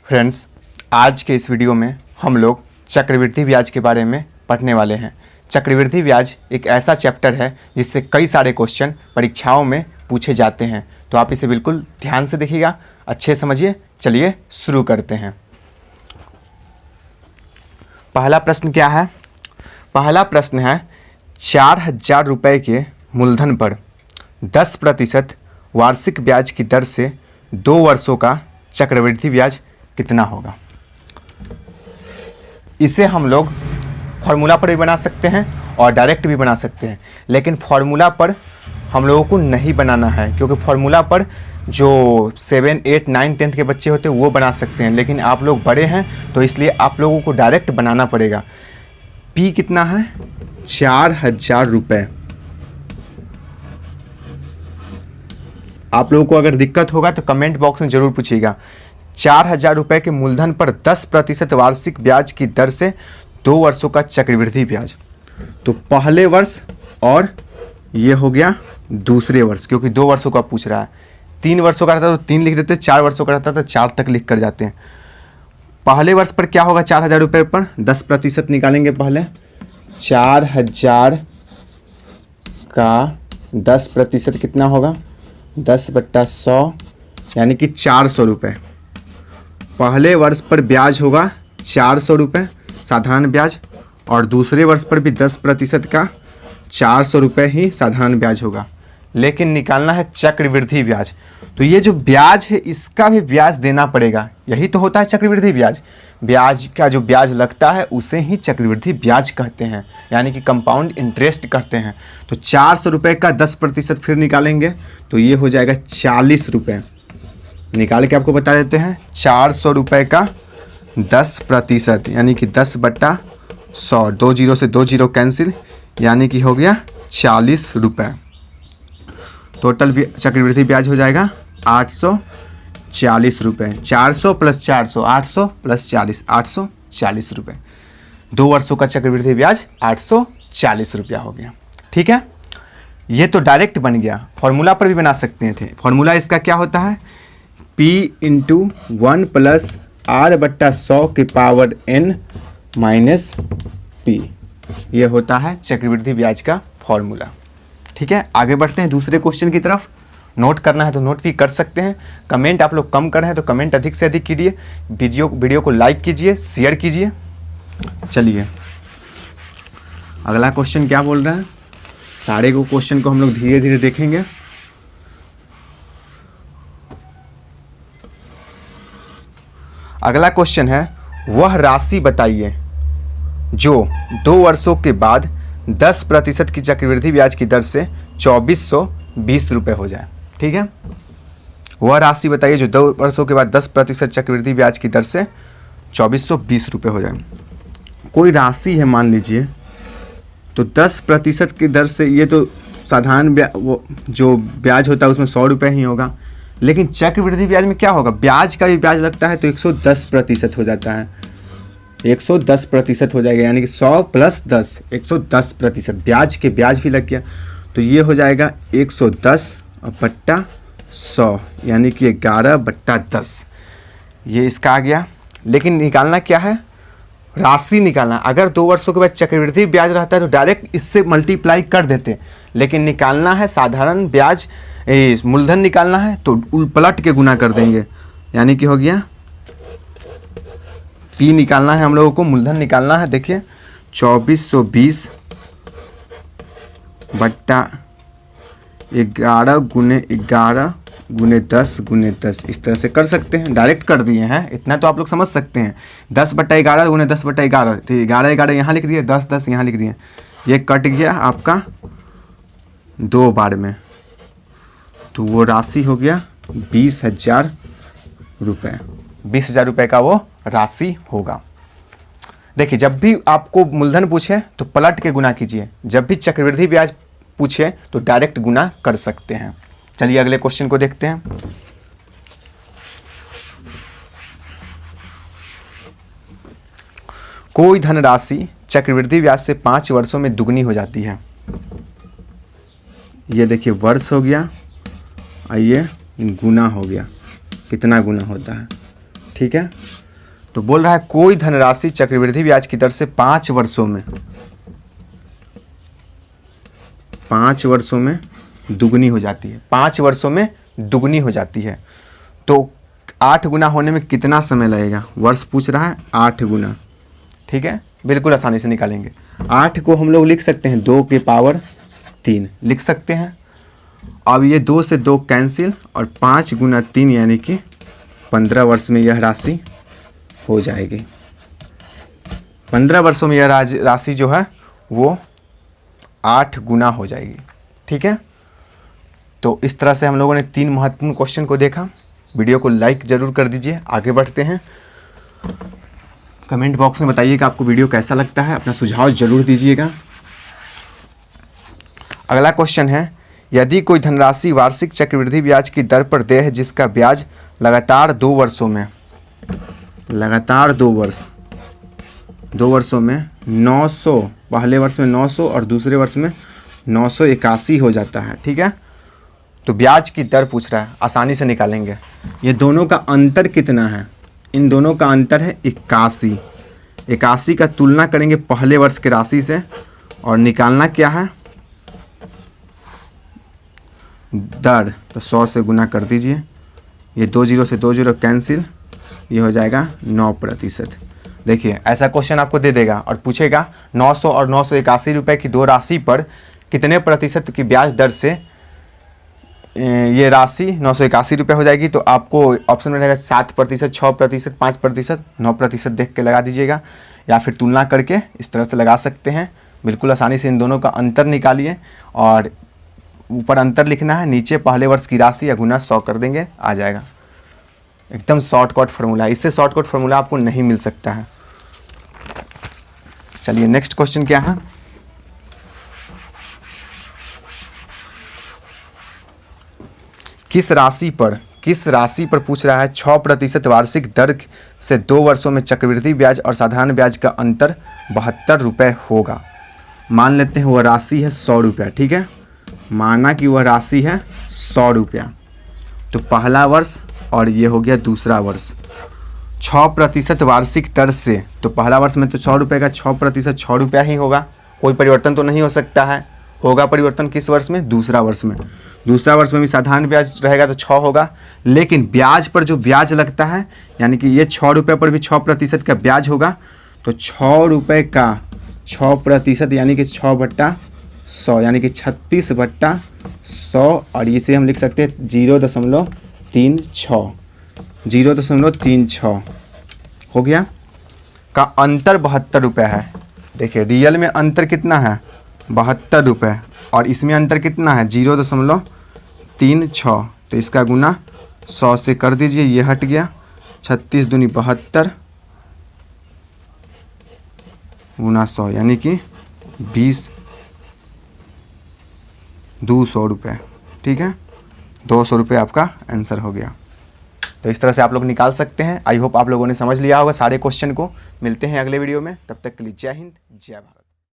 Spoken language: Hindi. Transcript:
फ्रेंड्स, आज के इस वीडियो में हम लोग चक्रवृद्धि ब्याज के बारे में पढ़ने वाले हैं। चक्रवृद्धि ब्याज एक ऐसा चैप्टर है जिससे कई सारे क्वेश्चन परीक्षाओं में पूछे जाते हैं, तो आप इसे बिल्कुल ध्यान से देखिएगा, अच्छे समझिए। चलिए शुरू करते हैं। पहला प्रश्न क्या है? पहला प्रश्न है 4,000 रुपये के मूलधन पर 10% वार्षिक ब्याज की दर से 2 वर्षों का चक्रवृद्धि ब्याज कितना होगा। इसे हम लोग फॉर्मूला पर भी बना सकते हैं और डायरेक्ट भी बना सकते हैं, लेकिन फॉर्मूला पर हम लोगों को नहीं बनाना है, क्योंकि फॉर्मूला पर जो 7, 8, 9, 10 के बच्चे होते हैं वो बना सकते हैं, लेकिन आप लोग बड़े हैं तो इसलिए आप लोगों को डायरेक्ट बनाना पड़ेगा। पी कितना है? 4,000 रुपये। आप लोगों को अगर दिक्कत होगा तो कमेंट बॉक्स में ज़रूर पूछिएगा। 4,000 रुपये के मूलधन पर 10% वार्षिक ब्याज की दर से 2 वर्षों का चक्रवृद्धि ब्याज। तो पहले वर्ष और ये हो गया दूसरे वर्ष, क्योंकि 2 वर्षों का पूछ रहा है। 3 वर्षों का रहता तो 3 लिख देते, 4 वर्षों का रहता तो 4 तक लिख कर जाते हैं। पहले वर्ष पर क्या होगा? 4,000 रुपये पर 10% निकालेंगे। पहले 4,000 का 10% कितना होगा? 10/100 यानी कि 400 रुपये। पहले वर्ष पर ब्याज होगा 400 रुपये साधारण ब्याज, और दूसरे वर्ष पर भी 10% का 400 रुपये ही साधारण ब्याज होगा। लेकिन निकालना है चक्रवृद्धि ब्याज, तो ये जो ब्याज है इसका भी ब्याज देना पड़ेगा। यही तो होता है चक्रवृद्धि ब्याज। ब्याज का जो ब्याज लगता है उसे ही चक्रवृद्धि ब्याज कहते हैं, यानी कि कंपाउंड इंटरेस्ट कहते हैं। तो 400 रुपये का 10% फिर निकालेंगे तो ये हो जाएगा 40 रुपये। निकाल के आपको बता देते हैं। 400 रुपये का 10% यानी कि 10/100, 2 जीरो से 2 जीरो कैंसिल, यानी कि हो गया 40 रुपये। टोटल चक्रवृद्धि ब्याज हो जाएगा 840 रुपये। 400 + 400, 800 + 40, 840 रुपये। 2 वर्षों का चक्रवृद्धि ब्याज 840 रुपया हो गया। ठीक है, ये तो डायरेक्ट बन गया। फॉर्मूला पर भी बना सकते थे। फॉर्मूला इसका क्या होता है? P × 1 + R/100 की पावर n - P, ये होता है चक्रवृद्धि ब्याज का फॉर्मूला। ठीक है, आगे बढ़ते हैं दूसरे क्वेश्चन की तरफ। नोट करना है तो नोट भी कर सकते हैं। कमेंट आप लोग कम कर रहे हैं तो कमेंट अधिक से अधिक कीजिए। वीडियो को लाइक कीजिए, शेयर कीजिए। चलिए अगला क्वेश्चन क्या बोल रहा है। सारे को क्वेश्चन को हम लोग धीरे धीरे देखेंगे। अगला क्वेश्चन है, वह राशि बताइए जो 2 वर्षों के बाद 10% की चक्रवृद्धि ब्याज की दर से 2,420 रुपये हो जाए। ठीक है, वह राशि बताइए जो 2 वर्षों के बाद 10% चक्रवृद्धि ब्याज की दर से 2,420 रुपये हो जाए। कोई राशि है मान लीजिए, तो 10% की दर से, ये तो साधारण वो जो ब्याज होता है उसमें 100 रुपये ही होगा, लेकिन चक्रवृद्धि ब्याज में क्या होगा? ब्याज का भी ब्याज लगता है तो 110% हो जाता है। 110% हो जाएगा, यानी कि 100 + 10, 110%। ब्याज के ब्याज भी लग गया, तो ये हो जाएगा 110/100, यानी कि 11/10। ये इसका आ गया। लेकिन निकालना क्या है? राशि निकालना। अगर 2 वर्षों के बाद चक्रवृद्धि ब्याज रहता है तो डायरेक्ट इससे मल्टीप्लाई कर देते, लेकिन निकालना है साधारण ब्याज, मूलधन निकालना है तो उलट के गुना कर देंगे, यानी कि हो गया P निकालना है हम लोगों को, मूलधन निकालना है। देखिए 2,420 बट्टा 11 × 11 × 10 × 10, इस तरह से कर सकते हैं। डायरेक्ट कर दिए हैं, इतना तो आप लोग समझ सकते हैं। 10/11 × 10/11, तो 11 यहाँ लिख दिए, 10 यहाँ लिख दिए। ये कट गया आपका 2 बार में, तो वो राशि हो गया 20,000 रुपये। 20,000 रुपये का वो राशि होगा। देखिए, जब भी आपको मूलधन पूछे तो पलट के गुना कीजिए, जब भी चक्रवृद्धि ब्याज पूछे तो डायरेक्ट गुना कर सकते हैं। चलिए अगले क्वेश्चन को देखते हैं। कोई धनराशि चक्रवृद्धि ब्याज से 5 वर्षों में दुगनी हो जाती है। ये देखिए वर्ष हो गया, और ये गुना हो गया। कितना गुना होता है? ठीक है। तो बोल रहा है कोई धनराशि चक्रवृद्धि ब्याज की दर से 5 वर्षों में दुगनी हो जाती है। 5 वर्षों में दुगनी हो जाती है। तो 8 गुना होने में कितना समय लगेगा? वर्ष पूछ रहा है, 8 गुना। ठीक है, बिल्कुल आसानी से निकालेंगे। 8 को हम लोग लिख सकते हैं 2 के पावर 3 लिख सकते हैं। अब ये 2 से 2 कैंसिल और 5 गुना 3 यानी कि 15 वर्ष में यह राशि हो जाएगी। 15 वर्षों में यह राशि जो है वो 8 गुना हो जाएगी। ठीक है, तो इस तरह से हम लोगों ने 3 महत्वपूर्ण क्वेश्चन को देखा। वीडियो को लाइक ज़रूर कर दीजिए। आगे बढ़ते हैं। कमेंट बॉक्स में बताइएगा आपको वीडियो कैसा लगता है, अपना सुझाव ज़रूर दीजिएगा। अगला क्वेश्चन है, यदि कोई धनराशि वार्षिक चक्रवृद्धि ब्याज की दर पर देय है जिसका ब्याज लगातार 2 वर्षों में 900, पहले वर्ष में 900 और दूसरे वर्ष में 981 हो जाता है। ठीक है, तो ब्याज की दर पूछ रहा है, आसानी से निकालेंगे। ये दोनों का अंतर कितना है? इन दोनों का अंतर है 81। 81 का तुलना करेंगे पहले वर्ष की राशि से और निकालना क्या है? दर। तो 100 से गुना कर दीजिए। ये 2 0 से 2 0 कैंसिल, ये हो जाएगा 9%। देखिए ऐसा क्वेश्चन आपको दे देगा और पूछेगा 900 और 981 रुपये की 2 राशि पर कितने प्रतिशत की ब्याज दर से ये राशि 981 रुपये हो जाएगी। तो आपको ऑप्शन में रहेगा 7%, 6%, 5%, 9% देख के लगा दीजिएगा, या फिर तुलना करके इस तरह से लगा सकते हैं। बिल्कुल आसानी से इन दोनों का अंतर निकालिए और ऊपर अंतर लिखना है, नीचे पहले वर्ष की राशि या गुना 100 कर देंगे, आ जाएगा। एकदम शॉर्टकट फार्मूला, इससे शॉर्टकट फार्मूला आपको नहीं मिल सकता है। चलिए नेक्स्ट क्वेश्चन क्या है? किस राशि पर पूछ रहा है 6% वार्षिक दर से 2 वर्षों में चक्रवृद्धि ब्याज और साधारण ब्याज का अंतर 72 रुपये होगा। मान लेते हैं वह राशि है 100 रुपया। ठीक है, माना कि वह राशि है 100 रुपया। तो पहला वर्ष और ये हो गया दूसरा वर्ष। 6% वार्षिक दर से, तो पहला वर्ष में तो 100 रुपये का 6% 6 रुपया ही होगा, कोई परिवर्तन तो नहीं हो सकता है। होगा परिवर्तन किस वर्ष में? दूसरा वर्ष में। दूसरा वर्ष में भी साधारण ब्याज रहेगा तो 6 होगा, लेकिन ब्याज पर जो ब्याज लगता है यानी कि ये 6 रुपये पर भी 6% का ब्याज होगा। तो 6 रुपये का 6% यानी कि 6/100 यानी कि 36/100, और इसे हम लिख सकते हैं 0.36 हो गया। का अंतर 72 रुपये है। देखिए रियल में अंतर कितना है? 72 रुपये, और इसमें अंतर कितना है? 0.36। तो इसका गुना 100 से कर दीजिए, ये हट गया। 36 दूनी 72 गुना 100 यानी कि 200 रुपये। ठीक है, 200 रुपये आपका आंसर हो गया। तो इस तरह से आप लोग निकाल सकते हैं। आई होप आप लोगों ने समझ लिया होगा सारे क्वेश्चन को। मिलते हैं अगले वीडियो में, तब तक के लिए जय हिंद, जय भारत।